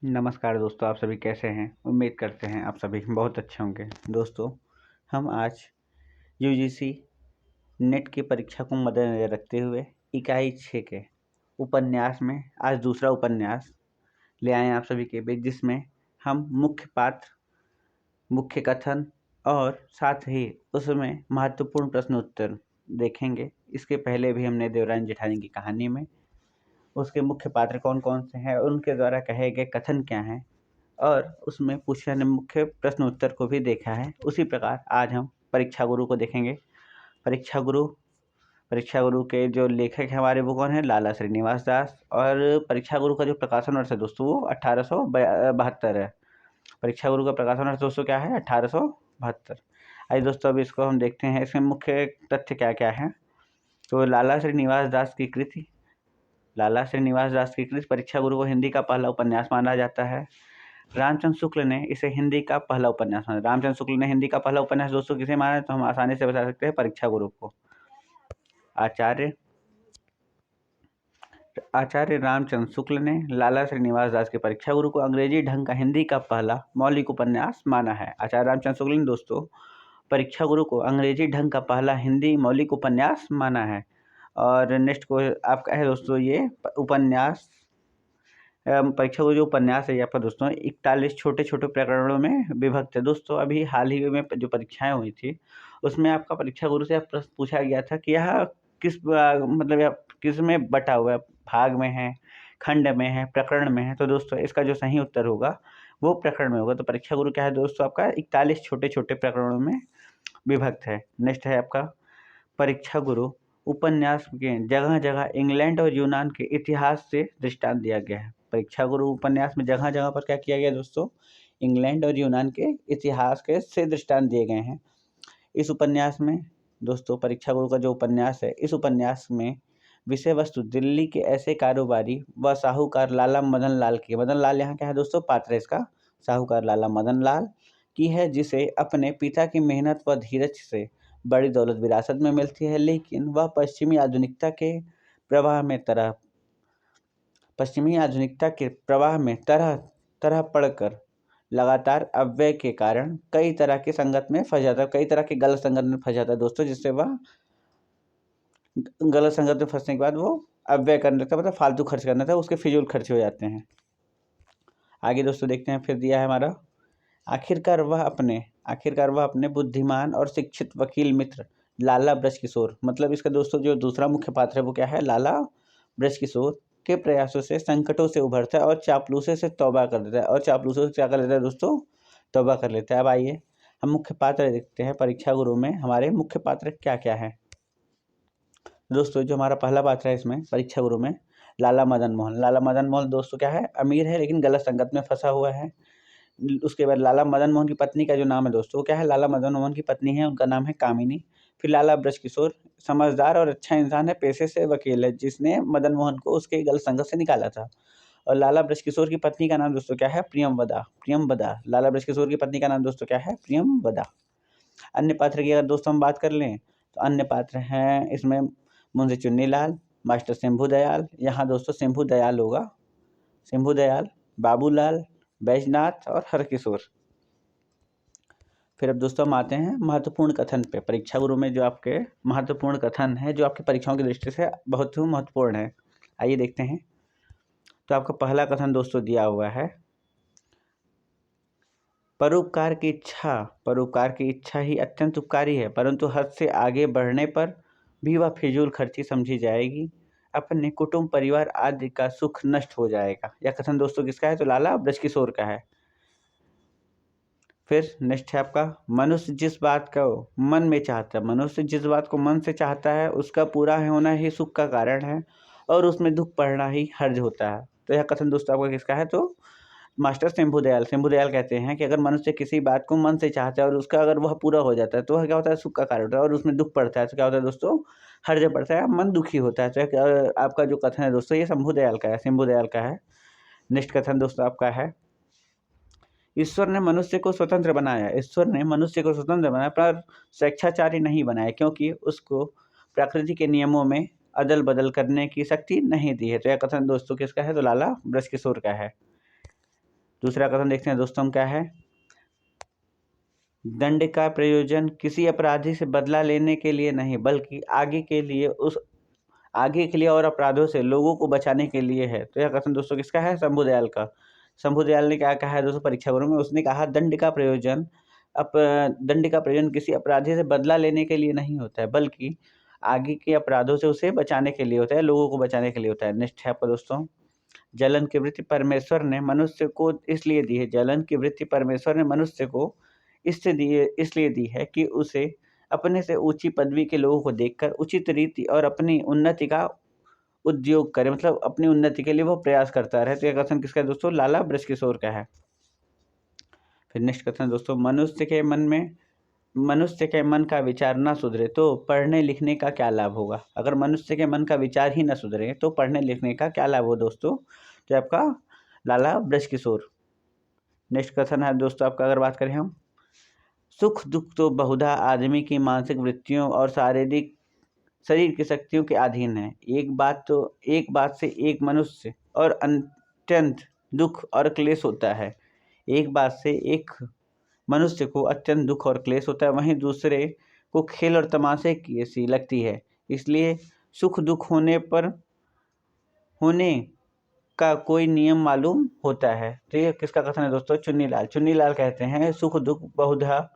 नमस्कार दोस्तों, आप सभी कैसे हैं? उम्मीद करते हैं आप सभी बहुत अच्छे होंगे। दोस्तों, हम आज यूजीसी नेट की परीक्षा को मद्देनज़र रखते हुए इकाई 6 के उपन्यास में आज दूसरा उपन्यास ले आए हैं आप सभी के बीच, जिसमें हम मुख्य पात्र, मुख्य कथन और साथ ही उसमें महत्वपूर्ण प्रश्न उत्तर देखेंगे। इसके पहले भी हमने देवरानी जेठानी की कहानी में उसके मुख्य पात्र कौन-कौन से हैं और उनके द्वारा कहे गए कथन क्या हैं और उसमें पूछे जाने मुख्य प्रश्न उत्तर को भी देखा है। उसी प्रकार आज हम परीक्षा गुरु को देखेंगे। परीक्षा गुरु परीक्षा गुरु के जो लेखक हैं हमारे, वो कौन है? लाला श्रीनिवास दास। और परीक्षा गुरु का जो प्रकाशन वर्ष है दोस्तों, वो 1872 है। परीक्षा गुरु का प्रकाशन वर्ष दोस्तों क्या है? 1872। आइए दोस्तों, अब इसको हम देखते हैं, इसमें मुख्य तथ्य क्या क्या है। तो लाला श्रीनिवास दास की कृति परीक्षा गुरु को हिंदी का पहला उपन्यास माना जाता है। रामचंद्र शुक्ल ने इसे हिंदी का पहला उपन्यास माना। रामचंद्र शुक्ल ने हिंदी का पहला उपन्यास दोस्तों किसे माना है? तो हम आसानी से बता सकते हैं, परीक्षा गुरु को। आचार्य रामचंद्र शुक्ल ने लाला श्रीनिवास दास के परीक्षा गुरु को अंग्रेजी ढंग का हिंदी का पहला मौलिक उपन्यास माना है। आचार्य रामचंद्र शुक्ल ने दोस्तों परीक्षा गुरु को अंग्रेजी ढंग का पहला हिंदी मौलिक उपन्यास माना है। और नेक्स्ट को आपका है दोस्तों, ये उपन्यास परीक्षा गुरु जो उपन्यास है ये आपका दोस्तों 41 छोटे छोटे प्रकरणों में विभक्त है। दोस्तों, अभी हाल ही में जो परीक्षाएं हुई थी उसमें आपका परीक्षा गुरु से प्रश्न पूछा गया था कि यह किस में बटा हुआ है, भाग में है, खंड में है, प्रकरण में है। तो दोस्तों इसका जो सही उत्तर होगा वो प्रकरण में होगा। तो परीक्षा गुरु क्या है दोस्तों? आपका 41 छोटे छोटे प्रकरणों में विभक्त है। नेक्स्ट है आपका परीक्षा गुरु उपन्यास के जगह जगह इंग्लैंड और यूनान के इतिहास से दृष्टांत दिया गया है। परीक्षा गुरु उपन्यास में जगह जगह पर क्या किया गया दोस्तों? इंग्लैंड और यूनान के इतिहास के से दृष्टांत दिए गए हैं। इस उपन्यास में दोस्तों परीक्षा गुरु का जो उपन्यास है, इस उपन्यास में विषय वस्तु दिल्ली के ऐसे कारोबारी व साहूकार लाला मदन लाल की। मदन लाल यहाँ क्या है दोस्तों? पात्र है इसका। साहूकार लाला मदन लाल की है, जिसे अपने पिता की मेहनत व धीरज से बड़ी दौलत विरासत में मिलती है, लेकिन वह पश्चिमी आधुनिकता के प्रवाह में तरह तरह पड़कर लगातार अव्यय के कारण कई तरह की संगत में फंस जाता है, कई तरह की गलत संगत में फंस जाता है दोस्तों, जिससे वह गलत संगत में फंसने के बाद वो अव्यय करने लगता है, मतलब फालतू खर्च करना था, उसके फिजूल खर्च हो जाते हैं। आगे दोस्तों देखते हैं, फिर दिया है हमारा आखिरकार वह अपने बुद्धिमान और शिक्षित वकील मित्र लाला ब्रजकिशोर, मतलब इसका दोस्तों जो दूसरा मुख्य पात्र है वो क्या है? लाला ब्रजकिशोर के प्रयासों से संकटों से उभरता है और चापलूसे से तौबा कर देता है। और चापलूसों से क्या कर लेता है दोस्तों? तौबा कर लेता है। अब आइए हम मुख्य पात्र देखते हैं, परीक्षा गुरु में हमारे मुख्य पात्र क्या क्या है। दोस्तों जो हमारा पहला पात्र है इसमें परीक्षा गुरु में, लाला मदन मोहन। लाला मदन मोहन दोस्तों क्या है? अमीर है लेकिन गलत संगत में फंसा हुआ है। उसके बाद लाला मदन मोहन की पत्नी का जो नाम है दोस्तों, वो क्या है? लाला मदन मोहन की पत्नी है, उनका नाम है कामिनी। फिर लाला ब्रजकिशोर समझदार और अच्छा इंसान है, पेशे से वकील है, जिसने मदन मोहन को उसके गलत संगत से निकाला था। और लाला ब्रजकिशोर की पत्नी का नाम दोस्तों क्या है? प्रियमवदा। लाला ब्रजकिशोर की पत्नी का नाम दोस्तों क्या है? प्रियमवदा। अन्य पात्र की अगर दोस्तों हम बात कर लें तो अन्य पात्र हैं इसमें मुंशी चुन्नीलाल, मास्टर शंभू दयाल, यहाँ दोस्तों शंभू दयाल होगा, शंभू दयाल, बाबूलाल, बैजनाथ और हरकिशोर। फिर अब दोस्तों हम आते हैं महत्वपूर्ण कथन पे। परीक्षा गुरु में जो आपके महत्वपूर्ण कथन है, जो आपकी परीक्षाओं की दृष्टि से बहुत ही महत्वपूर्ण है, आइए देखते हैं। तो आपका पहला कथन दोस्तों दिया हुआ है, परोपकार की इच्छा ही अत्यंत उपकारी है, परंतु हद से आगे बढ़ने पर भी वह फिजूल खर्ची समझी जाएगी, अपने कुटुंब परिवार आदि का सुख नष्ट हो जाएगा। यह कथन दोस्तों किसका है? तो लाला ब्रजकिशोर का है। फिर नेक्स्ट है आपका, मनुष्य जिस बात को मन से चाहता है उसका पूरा होना ही सुख का कारण है और उसमें दुख पड़ना ही हर्ज होता है। तो यह कथन दोस्तों आपका किसका है? तो मास्टर शंभू दयाल कहते हैं कि अगर मनुष्य किसी बात को मन से चाहता है और उसका अगर वह पूरा हो जाता है तो वह क्या होता है? सुख का कारण होता है। और उसमें दुख पड़ता है तो क्या होता है दोस्तों? हर्ज पड़ता है, मन दुखी होता है। तो आपका जो कथन है दोस्तों ये शंभू दयाल का है। नेक्स्ट कथन दोस्तों आपका है, ईश्वर ने मनुष्य को स्वतंत्र बनाया पर स्वेच्छाचारी नहीं बनाया, क्योंकि उसको प्रकृति के नियमों में अदल बदल करने की शक्ति नहीं दी है। तो यह कथन दोस्तों किसका है? तो लाला ब्रजकिशोर का है। दूसरा कथन देखते हैं दोस्तों क्या है, दंड का प्रयोजन किसी अपराधी से बदला लेने के लिए नहीं बल्कि आगे के लिए और अपराधों से लोगों को बचाने के लिए है। तो यह कथन दोस्तों किसका है, शंभुदयाल का। शंभुदयाल ने क्या कहा है दोस्तों परीक्षा गुरु में, उसने कहा दंड का प्रयोजन किसी अपराधी से बदला लेने के लिए नहीं होता है बल्कि आगे के अपराधों से उसे बचाने के लिए होता है, लोगों को बचाने के लिए होता है। नेक्स्ट है आपका दोस्तों, जलन की वृत्ति परमेश्वर ने मनुष्य को इसलिए दी है, जलन की वृत्ति परमेश्वर ने मनुष्य को इसलिए दी है कि उसे अपने से ऊंची पदवी के लोगों को देखकर उचित रीति और अपनी उन्नति का उद्योग करे, मतलब अपनी उन्नति के लिए वो प्रयास करता रहे। तो यह कथन किसका है दोस्तों, लाला बृहस्पतिशोर का है। फिर नेक्स्ट कथन दोस्तों, मनुष्य के मन का विचार ना सुधरे तो पढ़ने लिखने का क्या लाभ होगा। अगर मनुष्य के मन का विचार ही ना सुधरे तो पढ़ने लिखने का क्या लाभ हो दोस्तों, तो आपका लाला बृहस्पतिशोर। नेक्स्ट कथन है दोस्तों आपका, अगर बात करें हम, सुख दुख तो बहुधा आदमी की मानसिक वृत्तियों और शरीर की शक्तियों के अधीन है। एक बात से एक मनुष्य और अत्यंत दुख और क्लेश होता है। एक बात से एक मनुष्य को अत्यंत दुख और क्लेश होता है, वहीं दूसरे को खेल और तमाशे की सी लगती है। इसलिए सुख दुख होने का कोई नियम मालूम होता है। तो ये किसका कथन है दोस्तों, चुन्नीलाल कहते हैं सुख दुख बहुधा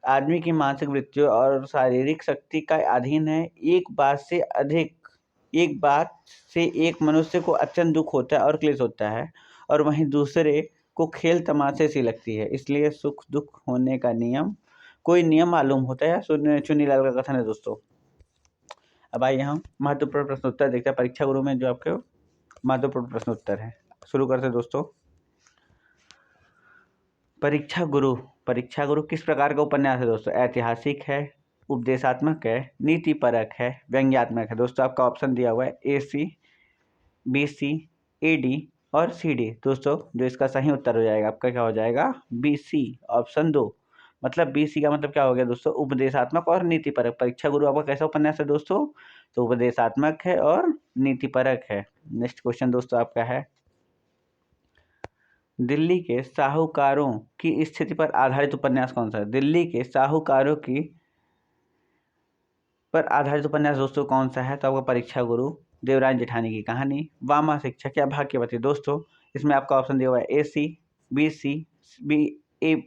आदमी की मानसिक वृत्तियों और शारीरिक शक्ति का अधीन है। एक बात से एक मनुष्य को अत्यंत दुख होता है और क्लेश होता है, और वहीं दूसरे को खेल तमाशे सी लगती है। इसलिए सुख दुख होने का कोई नियम मालूम होता है, चुन्नीलाल का कथन है दोस्तों। अब आइए हम महत्वपूर्ण प्रश्न उत्तर देखते हैं परीक्षा गुरु में, जो आपके महत्वपूर्ण प्रश्न उत्तर है। शुरू करते हैं दोस्तों। परीक्षा गुरु किस प्रकार का उपन्यास है दोस्तों, ऐतिहासिक है, उपदेशात्मक है, नीति परक है, व्यंग्यात्मक है। दोस्तों आपका ऑप्शन दिया हुआ है AC, BC, AD और CD। दोस्तों जो इसका सही उत्तर हो जाएगा आपका क्या हो जाएगा, BC ऑप्शन 2। मतलब BC का मतलब क्या हो गया दोस्तों, उपदेशात्मक और नीति परक। परीक्षा गुरु आपका कैसा उपन्यास है दोस्तों, तो उपदेशात्मक है और नीति परक है। नेक्स्ट क्वेश्चन दोस्तों आपका है, दिल्ली के साहूकारों की स्थिति पर आधारित उपन्यास कौन सा है। दिल्ली के साहूकारों की पर आधारित उपन्यास दोस्तों कौन सा है, तो आपका परीक्षा गुरु देवराज जेठानी की कहानी, वामा शिक्षक या भाग्यवती। दोस्तों इसमें आपका ऑप्शन दिया हुआ है AC, BC,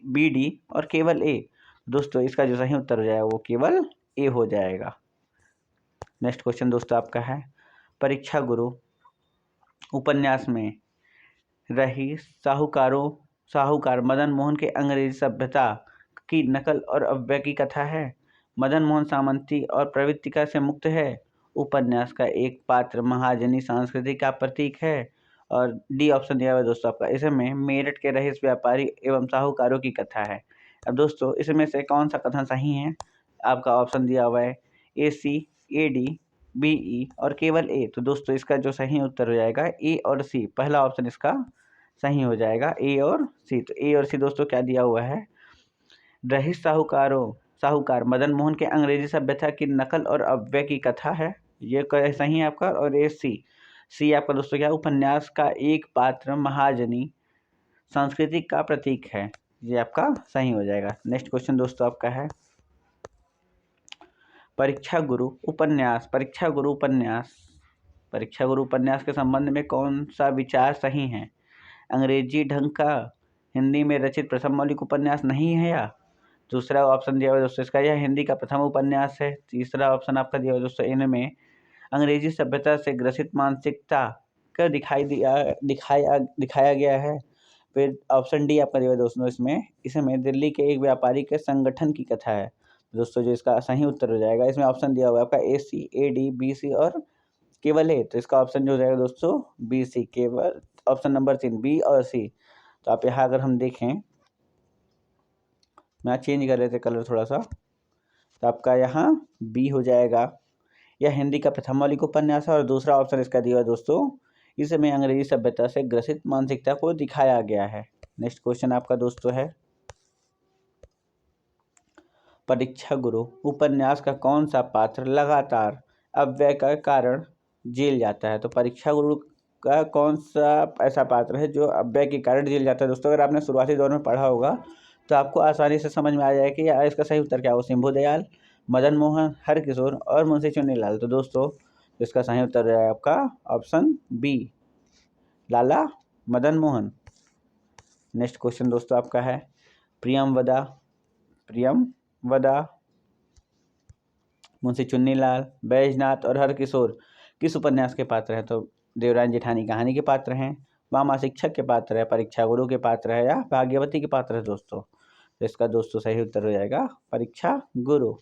BD और केवल A। दोस्तों इसका जो सही उत्तर हो जाएगा वो केवल A हो जाएगा। नेक्स्ट क्वेश्चन दोस्तों आपका है, परीक्षा गुरु उपन्यास में रही साहूकार मदन मोहन के अंग्रेजी सभ्यता की नकल और अव्यय की कथा है। मदन मोहन सामंती और प्रवृत्तिका से मुक्त है। उपन्यास का एक पात्र महाजनी संस्कृति का प्रतीक है। और D ऑप्शन दिया हुआ है दोस्तों आपका, इसमें मेरठ के रईस व्यापारी एवं साहूकारों की कथा है। अब दोस्तों इसमें से कौन सा कथन सही है, आपका ऑप्शन दिया हुआ है AC, AD, BE और केवल A। तो दोस्तों इसका जो सही उत्तर हो जाएगा A और C, पहला ऑप्शन इसका सही हो जाएगा A और C। तो A और C दोस्तों क्या दिया हुआ है, रईस साहूकार मदन मोहन के अंग्रेजी सभ्यता की नकल और अव्यय की कथा है, ये सही है आपका। और A C आपका दोस्तों क्या, उपन्यास का एक पात्र महाजनी संस्कृति का प्रतीक है, ये आपका सही हो जाएगा। नेक्स्ट क्वेश्चन दोस्तों आपका है, परीक्षा गुरु उपन्यास के संबंध में कौन सा विचार सही है। अंग्रेजी ढंग का हिंदी में रचित प्रथम मौलिक उपन्यास नहीं है, या दूसरा ऑप्शन दिया हुआ दोस्तों इसका यह हिंदी का प्रथम उपन्यास है। तीसरा ऑप्शन आपका दिया हुआ दोस्तों, इनमें अंग्रेजी सभ्यता से ग्रसित मानसिकता का दिखाया गया है। फिर ऑप्शन D आपका दिया हुआ दोस्तों, इसमें दिल्ली के एक व्यापारी के संगठन की कथा है। दोस्तों जो इसका सही उत्तर हो जाएगा, इसमें ऑप्शन दिया हुआ है आपका AC, AD, BC और केवल A। तो इसका ऑप्शन जो हो जाएगा दोस्तों BC, केवल ऑप्शन नंबर 3 B और C। तो आप यहाँ अगर हम देखें, मैं चेंज कर रहे थे कलर थोड़ा सा, तो आपका यहाँ B हो जाएगा, यह हिंदी का प्रथम मौलिक उपन्यास है। और दूसरा ऑप्शन इसका दिया दोस्तों, इसमें अंग्रेजी सभ्यता से ग्रसित मानसिकता को दिखाया गया है। नेक्स्ट क्वेश्चन आपका दोस्तों है, परीक्षा गुरु उपन्यास का कौन सा पात्र लगातार अव्यय का कारण जेल जाता है। तो परीक्षा गुरु का कौन सा ऐसा पात्र है जो अव्यय के कारण जेल जाता है। दोस्तों, अगर आपने शुरुआती दौर में पढ़ा होगा तो आपको आसानी से समझ में आ जाएगा कि इसका सही उत्तर क्या हो। शंभू दयाल, मदन मोहन, हरकिशोर और मुंशी चुन्नीलाल। तो दोस्तों, इसका सही उत्तर है आपका ऑप्शन बी, लाला मदन मोहन। नेक्स्ट क्वेश्चन दोस्तों आपका है, प्रियमवदा, मुंशी चुन्नीलाल, बैजनाथ और हरकिशोर किस उपन्यास के पात्र हैं। तो देवरानी जेठानी कहानी के पात्र हैं, मामा शिक्षक के पात्र है, परीक्षा गुरु के पात्र है या भाग्यवती के पात्र है। दोस्तों, तो इसका दोस्तों सही उत्तर हो जाएगा परीक्षा गुरु।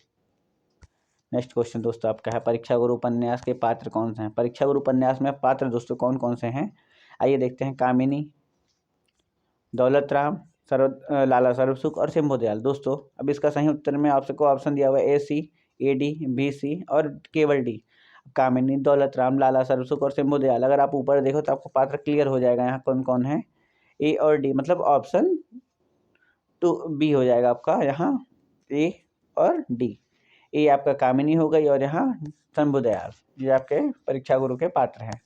नेक्स्ट क्वेश्चन दोस्तों आपका है, परीक्षा गुरु उपन्यास के पात्र कौन से हैं। परीक्षा गुरु उपन्यास में पात्र दोस्तों कौन कौन से हैं, आइए देखते हैं। कामिनी, दौलत राम, लाला सर्वसुख और शंभू दयाल। दोस्तों, अब इसका सही उत्तर में आपको ऑप्शन दिया हुआ है AC, AD, BC और केवल D। कामिनी, दौलत राम, लाला सर्वसुख और शंभू दयाल। अगर आप ऊपर देखो तो आपको पात्र क्लियर हो जाएगा यहाँ कौन कौन है। A और D मतलब ऑप्शन 2B हो जाएगा आपका यहाँ, A और D। A आपका कामिनी हो गई और यहाँ शंभू दयाल, ये आपके परीक्षा गुरु के पात्र हैं।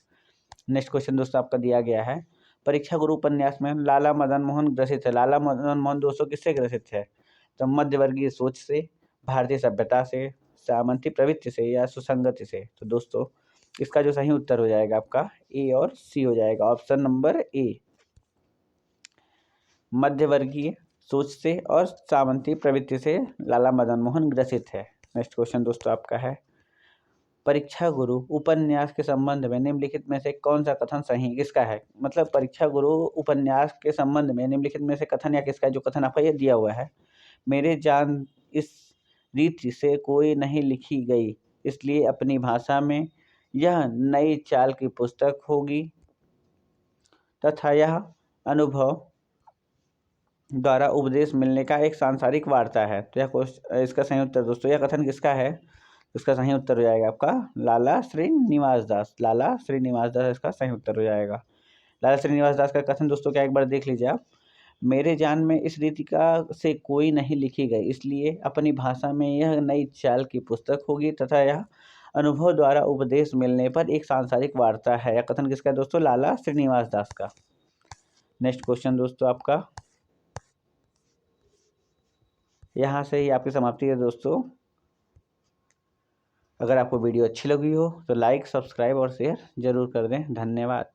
नेक्स्ट क्वेश्चन दोस्तों आपका दिया गया है, परीक्षा गुरु उपन्यास में लाला मदन मोहन ग्रसित है। लाला मदन मोहन दोस्तों किससे ग्रसित है। तो मध्यवर्गीय सोच से, भारतीय सभ्यता से, सामंती प्रवृत्ति से या सुसंगति से। तो दोस्तों, इसका जो सही उत्तर हो जाएगा आपका A और C हो जाएगा, ऑप्शन नंबर A, मध्यवर्गीय सोच से और सामंती प्रवृत्ति से लाला मदन मोहन ग्रसित है। नेक्स्ट क्वेश्चन दोस्तों आपका है, परीक्षा गुरु उपन्यास के संबंध में निम्नलिखित में से कौन सा कथन सही किसका है। मतलब परीक्षा गुरु उपन्यास के संबंध में निम्नलिखित में से कथन या किसका है, जो कथन आपका ये दिया हुआ है, मेरे जान इस रीति से कोई नहीं लिखी गई, इसलिए अपनी भाषा में यह नई चाल की पुस्तक होगी तथा यह अनुभव द्वारा उपदेश मिलने का एक सांसारिक वार्ता है। तो यह इसका सही उत्तर दोस्तों, यह कथन किसका है। इसका सही उत्तर हो जाएगा आपका लाला श्रीनिवास दास। लाला श्रीनिवास दास इसका सही उत्तर हो जाएगा। लाला श्रीनिवास दास का कथन दोस्तों क्या, एक बार देख लीजिए आप, मेरे जान में इस रीति का से कोई नहीं लिखी गई, इसलिए अपनी भाषा में यह नई चाल की पुस्तक होगी तथा यह अनुभव द्वारा उपदेश मिलने पर एक सांसारिक वार्ता है। यह कथन किसका है दोस्तों, लाला श्रीनिवास दास का। नेक्स्ट क्वेश्चन दोस्तों आपका, यहाँ से ही आपकी समाप्ति है दोस्तों। अगर आपको वीडियो अच्छी लगी हो तो लाइक, सब्सक्राइब और शेयर जरूर कर दें। धन्यवाद।